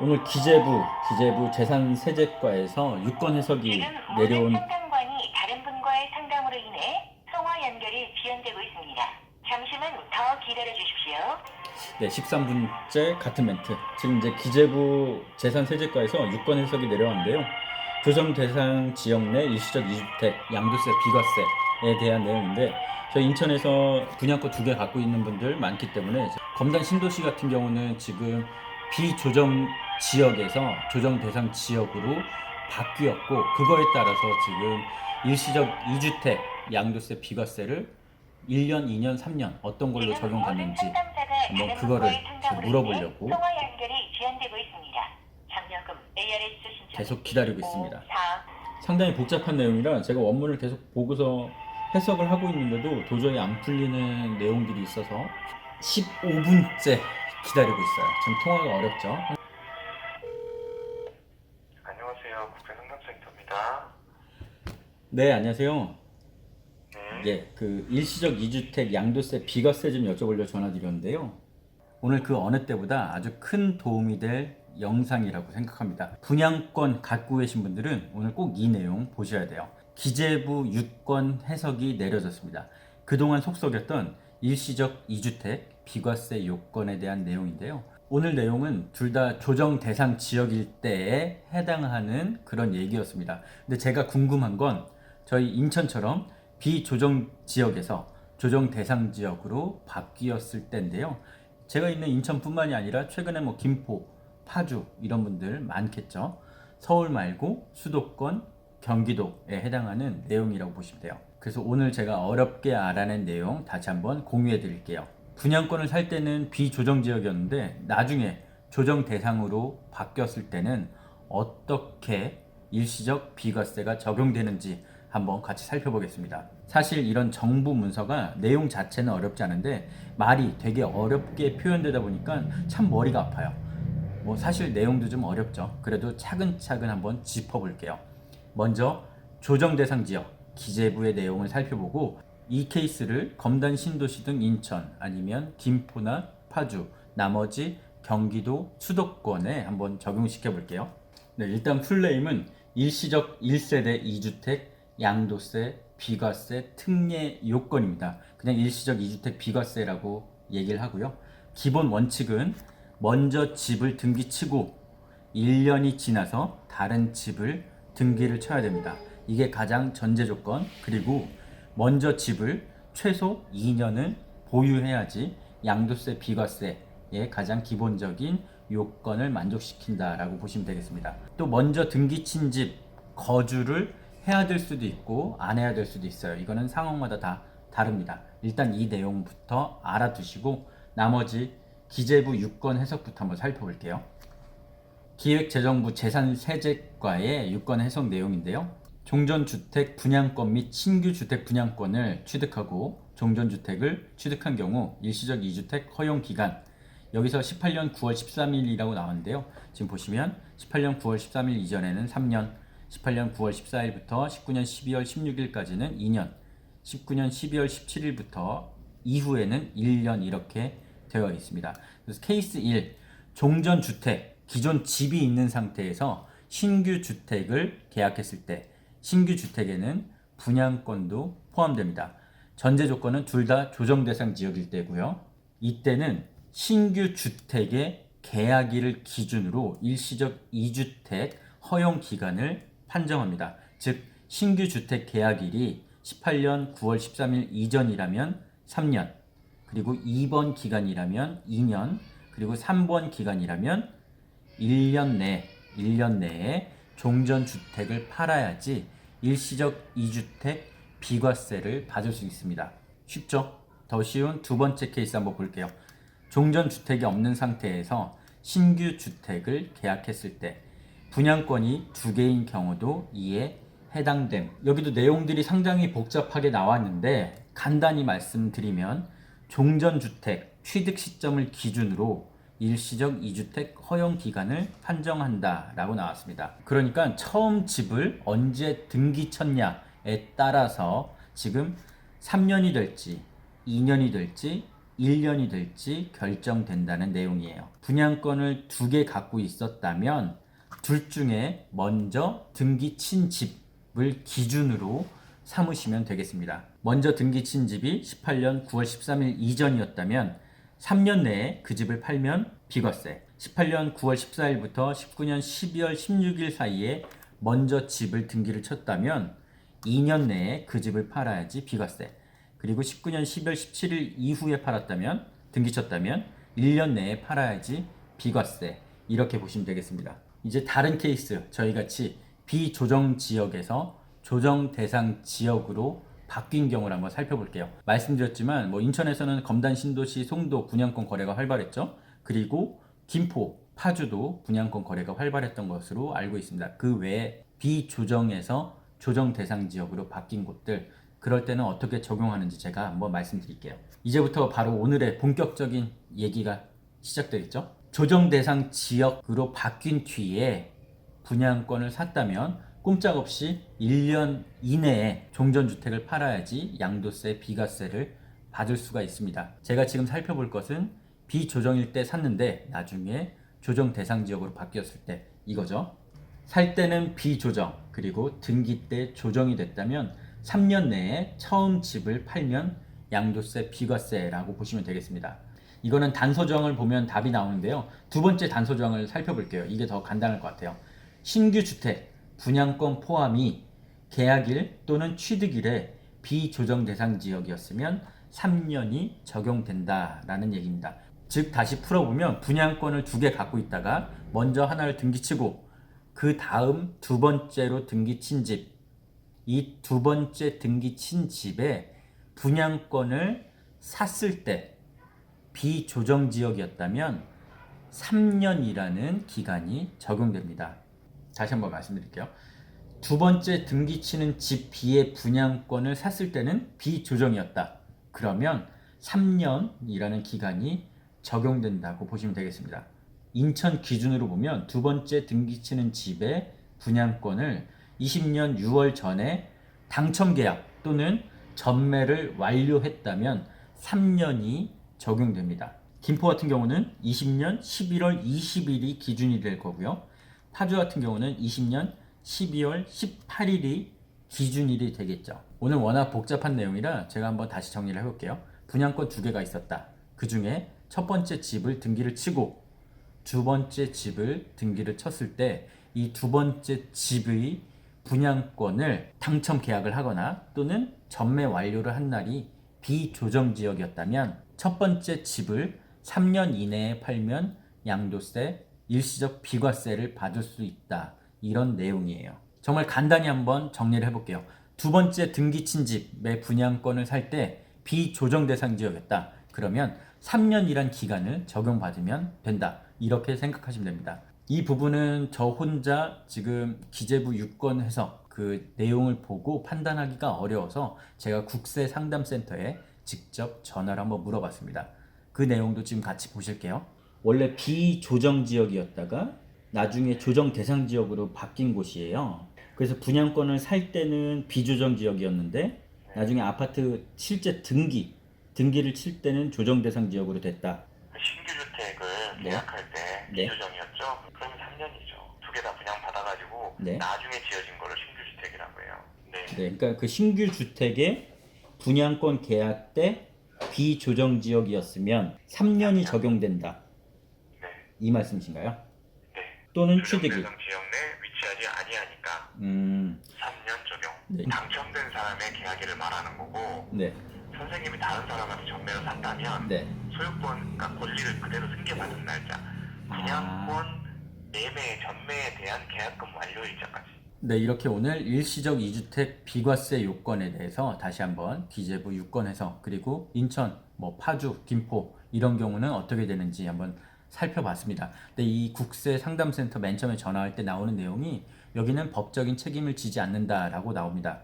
오늘 기재부 재산세제과에서 유권 해석이 지금 모든 내려온 상담관이 다른 분과의 상담으로 인해 통화 연결이 지연되고 있습니다. 잠시만 더 기다려 주십시오. 13분째 같은 멘트. 지금 이제 기재부 재산세제과에서 유권 해석이 내려왔는데요. 조정 대상 지역 내 일시적 이주택, 양도세, 비과세에 대한 내용인데 저희 인천에서 분양권 2개 갖고 있는 분들 많기 때문에 검단 신도시 같은 경우는 지금 비조정 지역에서 조정 대상 지역으로 바뀌었고 그거에 따라서 지금 일시적 이주택, 양도세, 비과세를 1년, 2년, 3년 어떤 걸로 적용받는지 한번 그거를 물어보려고 통화 연결이 지연되고 있습니다. 장려금 ARS 신청 계속 기다리고 있습니다. 4. 상당히 복잡한 내용이라 제가 원문을 계속 보고서 해석을 하고 있는데도 도저히 안 풀리는 내용들이 있어서 15분째 기다리고 있어요. 지금 통화가 어렵죠. 안녕하세요. 국제상담센터입니다. 네, 안녕하세요. 네. 그 일시적 이주택 양도세 비과세 좀 여쭤보려고 전화드렸는데요. 오늘 그 어느 때보다 아주 큰 도움이 될 영상이라고 생각합니다. 분양권 갖고 계신 분들은 오늘 꼭 이 내용 보셔야 돼요. 기재부 유권 해석이 내려졌습니다. 그동안 속속였던 일시적 이주택 비과세 요건에 대한 내용인데요. 오늘 내용은 둘 다 조정 대상 지역일 때에 해당하는 그런 얘기였습니다. 근데 제가 궁금한 건 저희 인천처럼 비조정 지역에서 조정 대상 지역으로 바뀌었을 때인데요. 제가 있는 인천뿐만이 아니라 최근에 김포, 파주 이런 분들 많겠죠. 서울 말고 수도권, 경기도에 해당하는 내용이라고 보시면 돼요. 그래서 오늘 제가 어렵게 알아낸 내용 다시 한번 공유해 드릴게요. 분양권을 살 때는 비조정 지역이었는데 나중에 조정 대상으로 바뀌었을 때는 어떻게 일시적 비과세가 적용되는지 한번 같이 살펴보겠습니다. 사실 이런 정부 문서가 내용 자체는 어렵지 않은데 말이 되게 어렵게 표현되다 보니까 참 머리가 아파요. 사실 내용도 좀 어렵죠. 그래도 차근차근 한번 짚어볼게요. 먼저 조정 대상 지역 기재부의 내용을 살펴보고 이 케이스를 검단 신도시 등 인천 아니면 김포나 파주 나머지 경기도 수도권에 한번 적용시켜 볼게요. 네, 일단 풀네임은 일시적 1세대 2주택 양도세 비과세 특례 요건입니다. 그냥 일시적 2주택 비과세라고 얘기를 하고요. 기본 원칙은 먼저 집을 등기치고 1년이 지나서 다른 집을 등기를 쳐야 됩니다. 이게 가장 전제 조건. 그리고 먼저 집을 최소 2년은 보유해야지 양도세 비과세의 가장 기본적인 요건을 만족시킨다라고 보시면 되겠습니다. 또 먼저 등기친 집 거주를 해야 될 수도 있고 안 해야 될 수도 있어요. 이거는 상황마다 다 다릅니다. 일단 이 내용부터 알아두시고 나머지 기재부 유권 해석부터 한번 살펴볼게요. 기획재정부 재산세제과의 유권 해석 내용인데요. 종전주택 분양권 및 신규주택 분양권을 취득하고 종전주택을 취득한 경우 일시적 2주택 허용기간 여기서 18년 9월 13일이라고 나왔는데요. 지금 보시면 18년 9월 13일 이전에는 3년 18년 9월 14일부터 19년 12월 16일까지는 2년 19년 12월 17일부터 이후에는 1년 이렇게 되어 있습니다. 그래서 케이스 1 종전주택 기존 집이 있는 상태에서 신규 주택을 계약했을 때 신규 주택에는 분양권도 포함됩니다. 전제 조건은 둘 다 조정 대상 지역일 때고요. 이때는 신규 주택의 계약일을 기준으로 일시적 2주택 허용 기간을 판정합니다. 즉 신규 주택 계약일이 18년 9월 13일 이전이라면 3년, 그리고 2번 기간이라면 2년, 그리고 3번 기간이라면 1년 내에 종전주택을 팔아야지 일시적 2주택 비과세를 받을 수 있습니다. 쉽죠? 더 쉬운 두 번째 케이스 한번 볼게요. 종전주택이 없는 상태에서 신규 주택을 계약했을 때 분양권이 2개인 경우도 이에 해당됨. 여기도 내용들이 상당히 복잡하게 나왔는데 간단히 말씀드리면 종전주택 취득 시점을 기준으로 일시적 2주택 허용 기간을 판정한다 라고 나왔습니다. 그러니까 처음 집을 언제 등기 쳤냐에 따라서 지금 3년이 될지 2년이 될지 1년이 될지 결정된다는 내용이에요. 분양권을 2개 갖고 있었다면 둘 중에 먼저 등기 친 집을 기준으로 삼으시면 되겠습니다. 먼저 등기 친 집이 18년 9월 13일 이전이었다면 3년 내에 그 집을 팔면 비과세, 18년 9월 14일부터 19년 12월 16일 사이에 먼저 집을 등기를 쳤다면 2년 내에 그 집을 팔아야지 비과세, 그리고 19년 12월 17일 이후에 팔았다면, 등기 쳤다면 1년 내에 팔아야지 비과세, 이렇게 보시면 되겠습니다. 이제 다른 케이스, 저희같이 비조정 지역에서 조정 대상 지역으로 바뀐 경우를 한번 살펴볼게요. 말씀드렸지만 인천에서는 검단, 신도시, 송도 분양권 거래가 활발했죠. 그리고 김포, 파주도 분양권 거래가 활발했던 것으로 알고 있습니다. 그 외에 비조정에서 조정 대상 지역으로 바뀐 곳들, 그럴 때는 어떻게 적용하는지 제가 한번 말씀드릴게요. 이제부터 바로 오늘의 본격적인 얘기가 시작되겠죠. 조정 대상 지역으로 바뀐 뒤에 분양권을 샀다면 꼼짝없이 1년 이내에 종전주택을 팔아야지 양도세, 비과세를 받을 수가 있습니다. 제가 지금 살펴볼 것은 비조정일 때 샀는데 나중에 조정 대상 지역으로 바뀌었을 때 이거죠. 살 때는 비조정, 그리고 등기 때 조정이 됐다면 3년 내에 처음 집을 팔면 양도세, 비과세라고 보시면 되겠습니다. 이거는 단서조항을 보면 답이 나오는데요. 두 번째 단서조항을 살펴볼게요. 이게 더 간단할 것 같아요. 신규 주택, 분양권 포함이 계약일 또는 취득일에 비조정 대상 지역이었으면 3년이 적용된다라는 얘기입니다. 즉 다시 풀어보면 분양권을 2개 갖고 있다가 먼저 하나를 등기치고 그 다음 두 번째로 등기친 집, 이 두 번째 등기친 집에 분양권을 샀을 때 비조정 지역이었다면 3년이라는 기간이 적용됩니다. 다시 한번 말씀드릴게요. 두 번째 등기치는 집 B의 분양권을 샀을 때는 비조정이었다. 그러면 3년이라는 기간이 적용된다고 보시면 되겠습니다. 인천 기준으로 보면 두 번째 등기치는 집의 분양권을 20년 6월 전에 당첨 계약 또는 전매를 완료했다면 3년이 적용됩니다. 김포 같은 경우는 20년 11월 20일이 기준이 될 거고요. 파주 같은 경우는 20년 12월 18일이 기준일이 되겠죠. 오늘 워낙 복잡한 내용이라 제가 한번 다시 정리를 해볼게요. 분양권 2개가 있었다. 그 중에 첫 번째 집을 등기를 치고 두 번째 집을 등기를 쳤을 때 이 두 번째 집의 분양권을 당첨 계약을 하거나 또는 전매 완료를 한 날이 비조정 지역이었다면 첫 번째 집을 3년 이내에 팔면 양도세, 일시적 비과세를 받을 수 있다. 이런 내용이에요. 정말 간단히 한번 정리를 해볼게요. 두 번째 등기친 집의 분양권을 살 때 비조정 대상 지역이었다. 그러면 3년이란 기간을 적용받으면 된다. 이렇게 생각하시면 됩니다. 이 부분은 저 혼자 지금 기재부 유권해서 그 내용을 보고 판단하기가 어려워서 제가 국세상담센터에 직접 전화를 한번 물어봤습니다. 그 내용도 지금 같이 보실게요. 원래 비조정 지역이었다가 나중에 조정 대상 지역으로 바뀐 곳이에요. 그래서 분양권을 살 때는 비조정 지역이었는데 나중에 아파트 실제 등기를 칠 때는 조정 대상 지역으로 됐다. 신규 주택을 네. 계약할 때 네. 비조정이었죠? 그러면 3년이죠. 2개 다 분양 받아가지고 네. 나중에 지어진 거를 신규 주택이라고 해요. 네. 네, 그러니까 그 신규 주택의 분양권 계약 때 비조정 지역이었으면 3년이 적용된다. 네. 이 말씀이신가요? 네. 또는 조정 취득일. 대상 지역 내 위치하지 아니하니까 3년 적용. 네. 당첨된 사람의 계약일을 말하는 거고 네. 선생님이 다른 사람한테 전매를 샀다면 네. 소유권, 그러니까 권리를 그대로 승계받은 날짜, 분양권 매매, 전매에 대한 계약금 완료일자까지. 네, 이렇게 오늘 일시적 2주택 비과세 요건에 대해서 다시 한번 기재부 유권해서 그리고 인천, 파주, 김포 이런 경우는 어떻게 되는지 한번 살펴봤습니다. 근데 이 국세상담센터 맨 처음에 전화할 때 나오는 내용이 여기는 법적인 책임을 지지 않는다라고 나옵니다.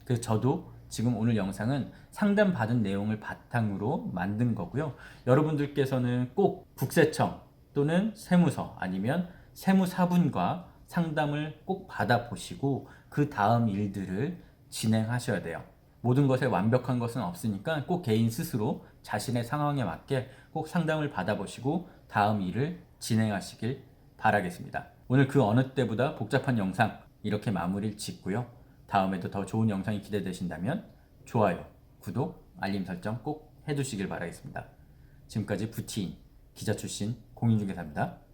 그래서 저도 지금 오늘 영상은 상담받은 내용을 바탕으로 만든 거고요. 여러분들께서는 꼭 국세청 또는 세무서 아니면 세무사분과 상담을 꼭 받아보시고 그 다음 일들을 진행하셔야 돼요. 모든 것에 완벽한 것은 없으니까 꼭 개인 스스로 자신의 상황에 맞게 꼭 상담을 받아보시고 다음 일을 진행하시길 바라겠습니다. 오늘 그 어느 때보다 복잡한 영상 이렇게 마무리를 짓고요. 다음에도 더 좋은 영상이 기대되신다면 좋아요, 구독, 알림 설정 꼭 해두시길 바라겠습니다. 지금까지 부티인 기자 출신 공인중개사입니다.